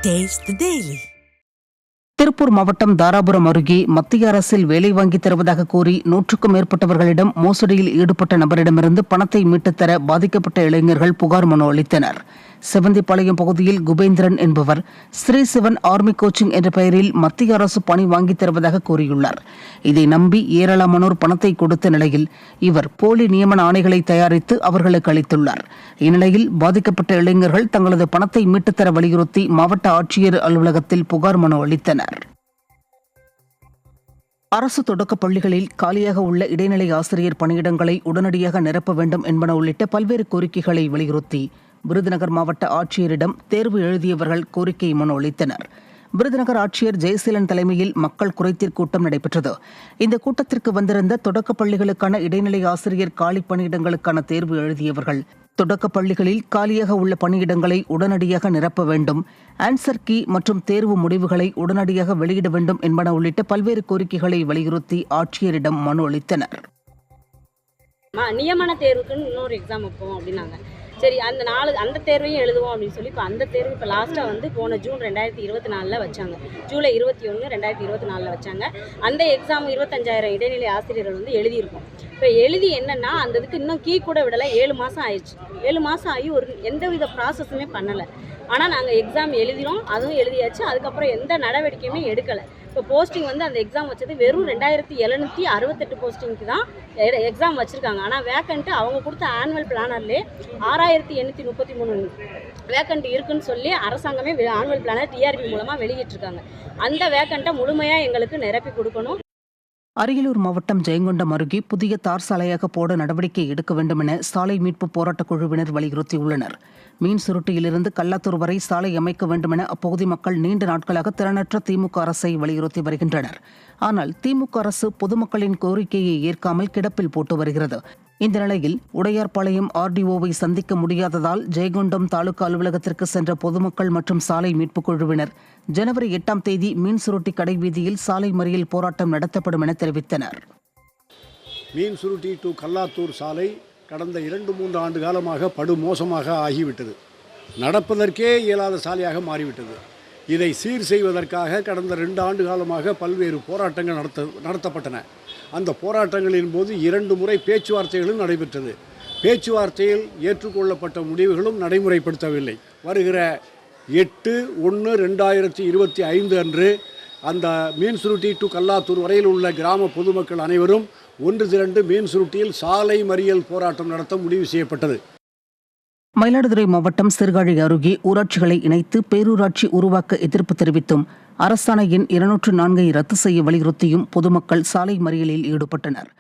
Taste the Daily. Tiruppur மாவட்டம் தாராபுரம் அருகே மத்திய அரசில் வேலை வாங்கி தருவதாக கூறி 100க்கும் மேற்பட்டவர்களிடம் மோசடியில் ஈடுபட்ட நபரிடமிருந்து பணத்தை மீட்டுத் தர பாதிக்கப்பட்ட இளைஞர்கள் புகார் மனு அளித்தனர். செவந்திபாளையம் பகுதியில் குபேந்திரன் என்பவர் ஸ்ரீ சிவன் ஆர்மி கோச்சிங் என்ற பெயரில் மத்திய அரசு பணி வாங்கித் தருவதாக கூறியுள்ளார். இதை நம்பி ஏராளமானோர் பணத்தை கொடுத்த நிலையில் இவர் போலி நியமன ஆணைகளை தயாரித்து அவர்களுக்கு அளித்துள்ளார். இந்நிலையில் பாதிக்கப்பட்ட இளைஞர்கள் தங்களது பணத்தை மீட்டுத் தர வலியுறுத்தி மாவட்ட ஆட்சியர் அலுவலகத்தில் புகார் மனு அளித்தனர். அரசு தொடக்கப் பள்ளிகளில் காலியாக உள்ள இடைநிலை ஆசிரியர் பணியிடங்களை உடனடியாக நிரப்ப வேண்டும் என்பன உள்ளிட்ட பல்வேறு கோரிக்கைகளை வலியுறுத்தி விருதுநகர் மாவட்ட ஆட்சியரிடம் தேர்வு எழுதியவர்கள் கோரிக்கை மனு அளித்தனர். விருதுநகர் ஆட்சியர் ஜெயசீலன் தலைமையில் மக்கள் குறைதீர் கூட்டம் நடைபெற்றது. இந்த கூட்டத்திற்கு வந்திருந்த தொடக்கப் பள்ளிகளுக்கான இடைநிலை ஆசிரியர் காலி பணியிடங்களுக்கான தேர்வு எழுதியவர்கள் தொடக்கப் பள்ளிகளில் காலியாக உள்ள பணியிடங்களை உடனடியாக நிரப்ப வேண்டும், ஆன்சர் கீ மற்றும் தேர்வு முடிவுகளை உடனடியாக வெளியிட வேண்டும் என்பன உள்ளிட்ட பல்வேறு கோரிக்கைகளை வலியுறுத்தி ஆட்சியரிடம் மனு அளித்தனர். நியமன தேர்வுக்குன்னு இன்னொரு எக்ஸாம் வைப்போம் அப்படின்னாங்க. சரி, அந்த தேர்வையும் எழுதுவோம் அப்படின்னு சொல்லி இப்போ அந்த தேர்வு இப்போ லாஸ்ட்டாக வந்து போன ஜூன் 2024 வச்சாங்க. ஜூலை 21, 2024 வச்சாங்க. அந்த எக்ஸாம் 25,000 இடைநிலை ஆசிரியர்கள் வந்து எழுதியிருக்கோம். இப்போ எழுதி என்னென்னா அந்த இதுக்கு இன்னும் கீ கூட விடலை. 7 மாதம் ஆயிடுச்சு. 7 மாதம் ஆகி எந்தவித ப்ராசஸுமே பண்ணலை. ஆனால் நாங்கள் எக்ஸாம் எழுதினோம், அதுவும் எழுதியாச்சு. அதுக்கப்புறம் எந்த நடவடிக்கையுமே எடுக்கலை. இப்போ போஸ்டிங் வந்து அந்த எக்ஸாம் வச்சது வெறும் 2768 போஸ்டிங்க்கு தான் எக்ஸாம் வச்சுருக்காங்க. ஆனால் வேக்கண்ட்டு அவங்க கொடுத்த ஆனுவல் பிளானர்லேயே 6833 வேக்கண்ட் இருக்குன்னு சொல்லி அரசாங்கமே ஆனுவல் பிளானர் டிஆர்பி மூலமாக வெளியிட்டிருக்காங்க. அந்த வேக்கண்ட்டை முழுமையாக எங்களுக்கு நிரப்பி கொடுக்கணும். அரியலூர் மாவட்டம் ஜெயங்கொண்டம் அருகே புதிய தார் சாலையாக போட நடவடிக்கை எடுக்க வேண்டும் என சாலை மீட்பு போராட்டக் குழுவினர் வலியுறுத்தியுள்ளனர். மீன் சுருட்டியிலிருந்து கல்லாத்தூர் வரை சாலை அமைக்க வேண்டும் என அப்பகுதி மக்கள் நீண்ட நாட்களாக திறனற்ற திமுக அரசை வலியுறுத்தி வருகின்றனர். ஆனால் திமுக அரசு பொதுமக்களின் கோரிக்கையை ஏற்காமல் கிடப்பில் போட்டு வருகிறது. இந்த நிலையில் உடையார்பாளையம் ஆர்டிஓவை சந்திக்க முடியாததால் ஜெயங்கொண்டம் தாலுகா அலுவலகத்திற்கு சென்ற பொதுமக்கள் மற்றும் சாலை மீட்புக் குழுவினர் ஜனவரி 8ஆம் தேதி மீன் சுருட்டி கடை வீதியில் சாலை மறியல் போராட்டம் நடத்தப்படும் என தெரிவித்தனர். மீன் சுருட்டி டு கல்லாத்தூர் சாலை கடந்த 2-3 ஆண்டு காலமாக படுமோசமாக ஆகிவிட்டது. நடப்பதற்கே இயலாத சாலையாக மாறிவிட்டது. இதை சீர் செய்வதற்காக கடந்த 2 ஆண்டு காலமாக பல்வேறு போராட்டங்கள் நடத்தப்பட்டன. அந்த போராட்டங்களின் போது 2 முறை பேச்சுவார்த்தைகளும் நடைபெற்றது. பேச்சுவார்த்தையில் ஏற்றுக்கொள்ளப்பட்ட முடிவுகளும் நடைமுறைப்படுத்தவில்லை. வருகிற 8/1/2025 அன்று அந்த மீன் சுருட்டி டு கல்லாத்தூர் வரையில் உள்ள கிராம பொதுமக்கள் அனைவரும் ஒன்று திரண்டு மீன் சுருட்டியில் சாலை மறியல் போராட்டம் நடத்த முடிவு செய்யப்பட்டது. மயிலாடுதுறை மாவட்டம் சீர்காழி அருகே ஊராட்சிகளை இணைத்து பேரூராட்சி உருவாக்க எதிர்ப்பு தெரிவித்தும் அரசாணை எண் 204 ரத்து செய்ய வலியுறுத்தியும் பொதுமக்கள் சாலை மறியலில் ஈடுபட்டனர்.